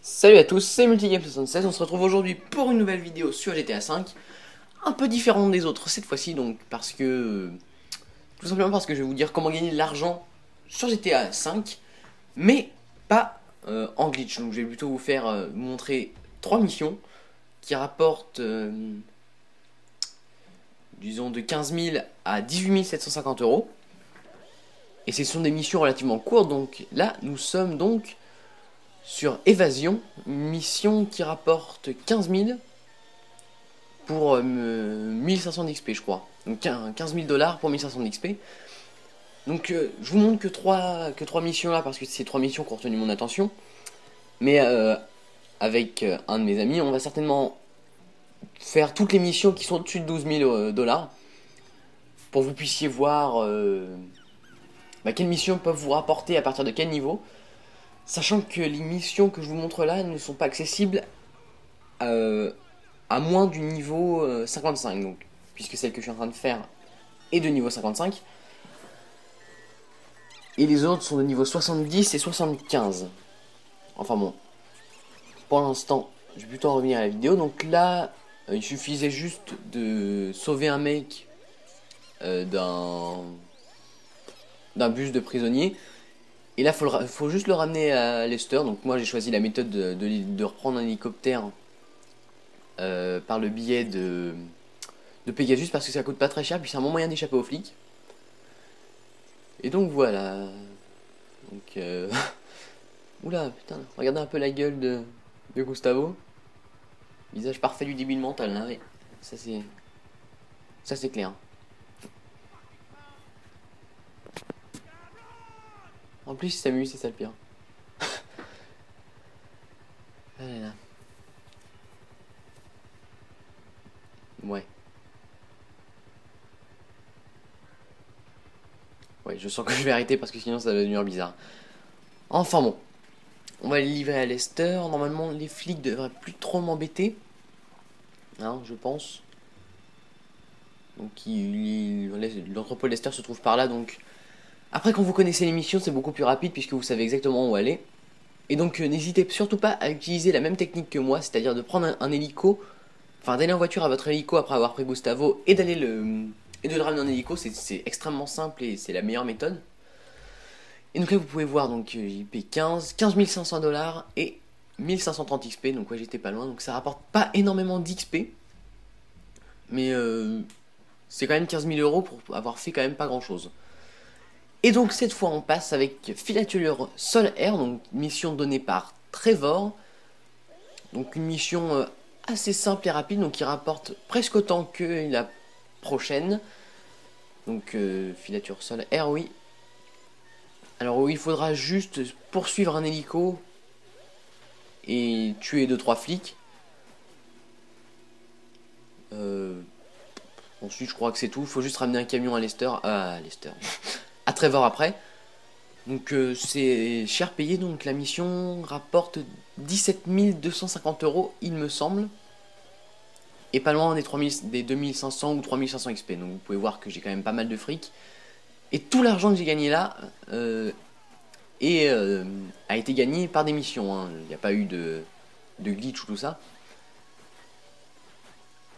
Salut à tous, c'est Multigame76, on se retrouve aujourd'hui pour une nouvelle vidéo sur GTA V, un peu différente des autres cette fois-ci, donc parce que... tout simplement parce que je vais vous dire comment gagner de l'argent sur GTA V, mais pas en glitch, donc je vais plutôt vous montrer 3 missions qui rapportent, disons, de 15 000 à 18 750 euros, et ce sont des missions relativement courtes, donc là nous sommes donc... sur Évasion, une mission qui rapporte 15 000 pour 1500 d'XP, je crois. Donc 15 000 dollars pour 1500 d'XP. Donc je vous montre que trois missions là parce que c'est 3 missions qui ont retenu mon attention. Mais avec un de mes amis, on va certainement faire toutes les missions qui sont au-dessus de 12 000 dollars pour que vous puissiez voir quelles missions peuvent vous rapporter à partir de quel niveau. Sachant que les missions que je vous montre là ne sont pas accessibles à moins du niveau 55, donc, puisque celle que je suis en train de faire est de niveau 55. Et les autres sont de niveau 70 et 75. Enfin bon, pour l'instant, je vais plutôt en revenir à la vidéo. Donc là, il suffisait juste de sauver un mec d'un bus de prisonniers. Et là, faut juste le ramener à Lester. Donc moi, j'ai choisi la méthode de reprendre un hélicoptère par le biais de Pegasus parce que ça coûte pas très cher, puis c'est un bon moyen d'échapper aux flics. Et donc voilà. Donc oula, putain, regardez un peu la gueule de Gustavo. Visage parfait du débile mental, là, ouais. Ça c'est clair. En plus il s'amuse, c'est ça le pire. Ah là là. Ouais. Ouais, je sens que je vais arrêter parce que sinon ça va devenir bizarre. Enfin bon. On va les livrer à Lester. Normalement, les flics devraient plus trop m'embêter. Hein, je pense. Donc, l'entrepôt de Lester se trouve par là. Donc, après, quand vous connaissez l'émission, c'est beaucoup plus rapide puisque vous savez exactement où aller. Et donc, n'hésitez surtout pas à utiliser la même technique que moi, c'est-à-dire de prendre un hélico, enfin d'aller en voiture à votre hélico après avoir pris Gustavo et de le ramener en hélico. C'est extrêmement simple et c'est la meilleure méthode. Et donc là, vous pouvez voir, donc j'ai payé 15 500 dollars et 1530 XP, donc ouais, j'étais pas loin, donc ça rapporte pas énormément d'XP, mais c'est quand même 15 000 euros pour avoir fait quand même pas grand chose. Et donc cette fois, on passe avec Filature Sol-Air, donc mission donnée par Trevor, donc une mission assez simple et rapide, donc qui rapporte presque autant que la prochaine, donc Filature Sol-Air, oui. Alors oui, il faudra juste poursuivre un hélico et tuer 2-3 flics. Ensuite, je crois que c'est tout. Il faut juste ramener un camion à Lester. À Trevor après. Donc c'est cher payé. Donc la mission rapporte 17 250 euros, il me semble. Et pas loin des 2500 ou 3500 XP. Donc vous pouvez voir que j'ai quand même pas mal de fric. Et tout l'argent que j'ai gagné là a été gagné par des missions. Hein. Il n'y a pas eu de glitch ou tout ça.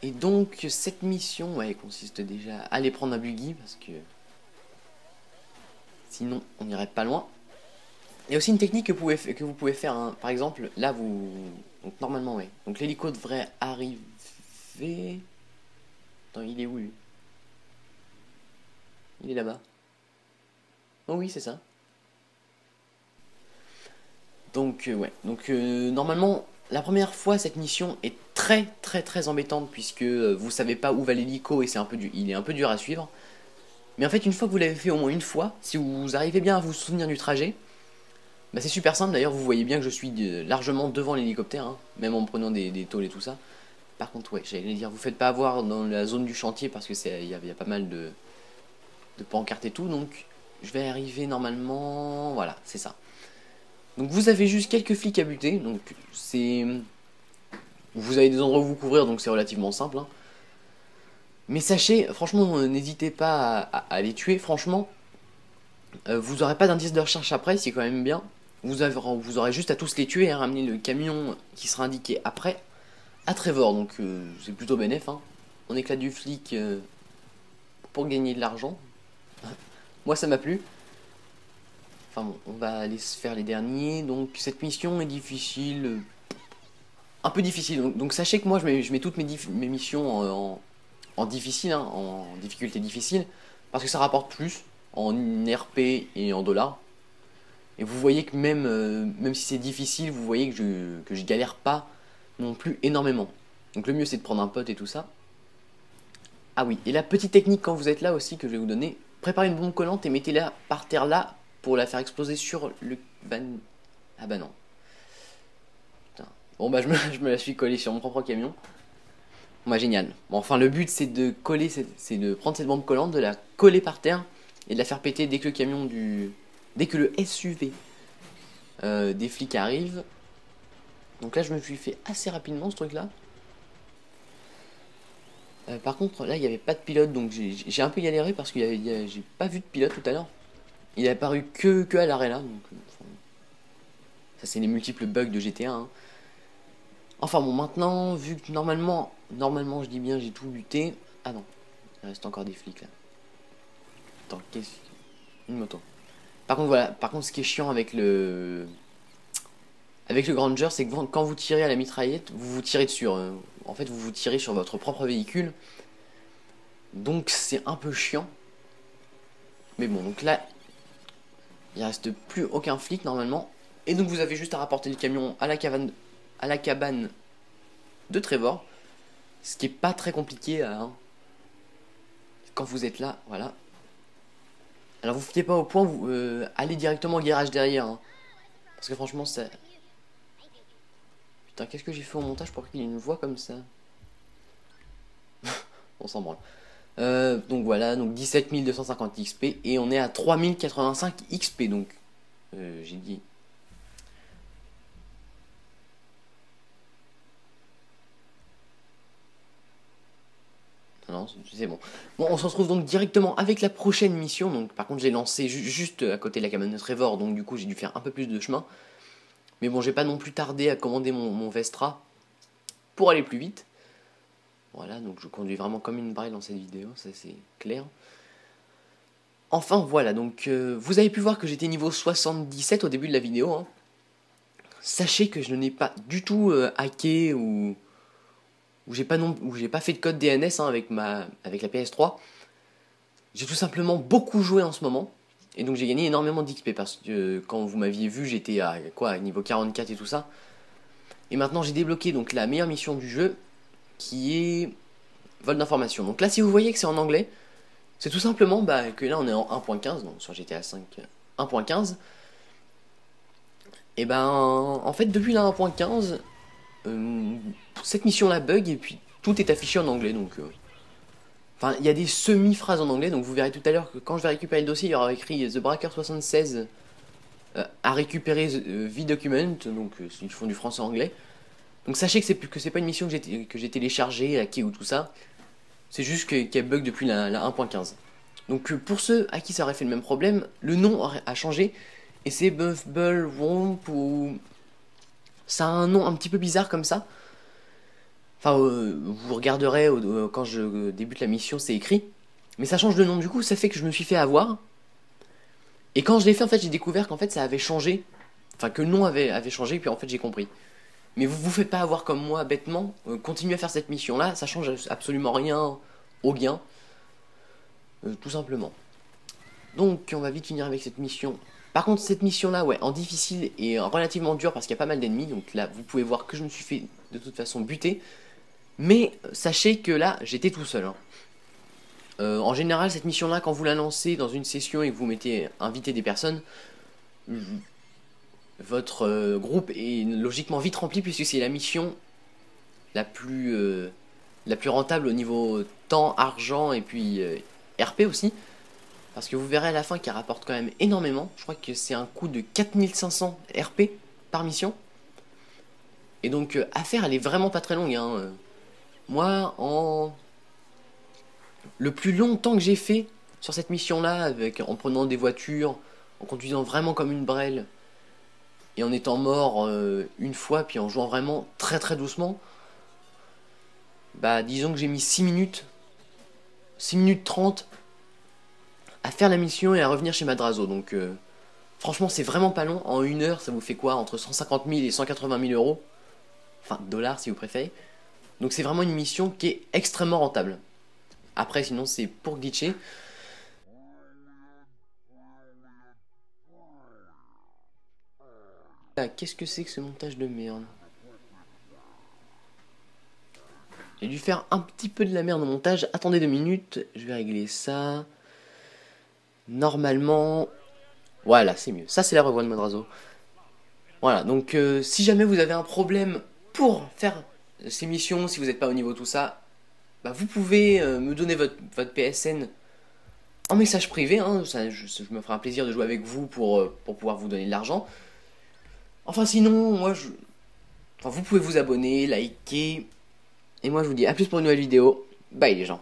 Et donc cette mission consiste déjà à aller prendre un buggy parce que sinon on n'irait pas loin. Il y a aussi une technique que vous pouvez faire. Hein. Par exemple, là donc normalement ouais. Donc l'hélico devrait arriver. Attends, il est où lui? Il est là-bas. Oh oui, c'est ça. Donc ouais. Donc normalement, la première fois cette mission est très embêtante puisque vous savez pas où va l'hélico et il est un peu dur à suivre. Mais en fait, une fois que vous l'avez fait au moins une fois, si vous arrivez bien à vous souvenir du trajet, bah c'est super simple. D'ailleurs, vous voyez bien que je suis largement devant l'hélicoptère, hein, même en prenant des tôles et tout ça. Par contre, ouais, j'allais dire, vous faites pas avoir dans la zone du chantier parce que il y a pas mal de pancartes et tout. Donc, je vais arriver normalement. Voilà, c'est ça. Donc, vous avez juste quelques flics à buter. Donc, vous avez des endroits où vous couvrir, donc c'est relativement simple. Hein. Mais sachez, franchement, n'hésitez pas à les tuer. Franchement, vous n'aurez pas d'indice de recherche après, c'est quand même bien. Vous aurez juste à tous les tuer et à ramener le camion qui sera indiqué après à Trevor. Donc c'est plutôt bénéf. Hein. On éclate du flic pour gagner de l'argent. Moi ça m'a plu. Enfin bon, on va aller se faire les derniers. Donc cette mission est difficile. Un peu difficile. Donc sachez que moi je mets toutes mes missions en difficile, hein, en difficulté difficile. Parce que ça rapporte plus en RP et en dollars. Et vous voyez que même si c'est difficile, vous voyez que je galère pas non plus énormément. Donc le mieux c'est de prendre un pote et tout ça. Ah oui, et la petite technique quand vous êtes là aussi que je vais vous donner, préparez une bombe collante et mettez-la par terre là pour la faire exploser sur le ban... Ah bah non. Putain. Bon bah je me la suis collée sur mon propre camion. Bon bah génial. Bon enfin le but c'est de coller, c'est de prendre cette bombe collante, de la coller par terre et de la faire péter dès que le camion du... Dès que le SUV des flics arrive. Donc là je me suis fait assez rapidement ce truc là. Par contre là il n'y avait pas de pilote donc j'ai un peu galéré parce que j'ai pas vu de pilote tout à l'heure. Il est apparu que à l'arrêt là. Donc, ça c'est les multiples bugs de GTA. Hein. Enfin bon maintenant vu que normalement je dis bien j'ai tout buté. Ah non, il reste encore des flics là. Attends, qu'est-ce... Une moto. Par contre voilà, ce qui est chiant avec le Granger, c'est que quand vous tirez à la mitraillette, vous vous tirez dessus. En fait, vous vous tirez sur votre propre véhicule. Donc c'est un peu chiant. Mais bon, donc là, il reste plus aucun flic normalement. Et donc vous avez juste à rapporter le camion à la cabane de Trevor. Ce qui est pas très compliqué hein, quand vous êtes là, voilà. Alors vous fiez pas au point, vous allez directement au garage derrière. Hein, parce que franchement, ça... Putain, qu'est-ce que j'ai fait au montage pour qu'il y ait une voix comme ça? On s'en branle. Donc voilà, donc 17 250 XP et on est à 3085 XP donc j'ai dit. Non, c'est bon. Bon, on se retrouve donc directement avec la prochaine mission. Donc par contre j'ai lancé juste à côté de la cabane de Trevor, donc du coup j'ai dû faire un peu plus de chemin. Mais bon, j'ai pas non plus tardé à commander mon Vestra pour aller plus vite. Voilà, donc je conduis vraiment comme une braille dans cette vidéo, ça c'est clair. Enfin voilà, donc vous avez pu voir que j'étais niveau 77 au début de la vidéo. Hein. Sachez que je n'ai pas du tout hacké ou j'ai pas fait de code DNS hein, avec la PS3. J'ai tout simplement beaucoup joué en ce moment. Et donc j'ai gagné énormément d'XP parce que quand vous m'aviez vu j'étais à quoi, niveau 44 et tout ça. Et maintenant j'ai débloqué donc la meilleure mission du jeu qui est vol d'information. Donc là si vous voyez que c'est en anglais, c'est tout simplement que là on est en 1.15, donc sur GTA 5 1.15. Et ben en fait depuis la 1.15, cette mission là bug et puis tout est affiché en anglais donc... Enfin, il y a des semi-phrases en anglais, donc vous verrez tout à l'heure que quand je vais récupérer le dossier, il y aura écrit The Breaker 76 à récupérer V-Document, donc ils font du français anglais. Donc sachez que c'est pas une mission que j'ai téléchargée, hackée ou tout ça, c'est juste qu'elle bug depuis la 1.15. Donc pour ceux à qui ça aurait fait le même problème, le nom a changé, et c'est Buffball Womp ou... Ça a un nom un petit peu bizarre comme ça. Enfin, vous regarderez quand je débute la mission, c'est écrit. Mais ça change de nom du coup, ça fait que je me suis fait avoir. Et quand je l'ai fait, en fait, j'ai découvert qu'en fait ça avait changé. Enfin, que le nom avait changé, puis en fait j'ai compris. Mais vous vous faites pas avoir comme moi, bêtement. Continuez à faire cette mission-là, ça change absolument rien au gain. Tout simplement. Donc, on va vite finir avec cette mission. Par contre, cette mission-là, ouais, en difficile et relativement dure parce qu'il y a pas mal d'ennemis. Donc là, vous pouvez voir que je me suis fait de toute façon buter. Mais sachez que là, j'étais tout seul. Hein. En général, cette mission-là, quand vous la lancez dans une session et que vous mettez inviter des personnes, votre groupe est logiquement vite rempli puisque c'est la mission la plus rentable au niveau temps, argent et puis RP aussi. Parce que vous verrez à la fin qu'elle rapporte quand même énormément. Je crois que c'est un coût de 4500 RP par mission. Et donc à faire, elle est vraiment pas très longue. Hein. Moi, le plus longtemps que j'ai fait sur cette mission-là, en prenant des voitures, en conduisant vraiment comme une brêle, et en étant mort une fois, puis en jouant vraiment très très doucement, bah disons que j'ai mis 6 minutes 30 à faire la mission et à revenir chez Madrazo. Donc franchement c'est vraiment pas long. En 1 heure ça vous fait quoi? Entre 150 000 et 180 000 euros. Enfin dollars si vous préférez. Donc c'est vraiment une mission qui est extrêmement rentable. Après sinon c'est pour glitcher. Ah, qu'est-ce que c'est que ce montage de merde? J'ai dû faire un petit peu de la merde au montage. Attendez 2 minutes, je vais régler ça. Normalement... Voilà, c'est mieux. Ça, c'est la revoix de Madrazo. Voilà, donc si jamais vous avez un problème pour faire ces missions, si vous n'êtes pas au niveau de tout ça, bah, vous pouvez me donner votre PSN en message privé. Hein, ça, je me ferai un plaisir de jouer avec vous pour pouvoir vous donner de l'argent. Enfin, sinon, enfin, vous pouvez vous abonner, liker. Et moi, je vous dis à plus pour une nouvelle vidéo. Bye les gens.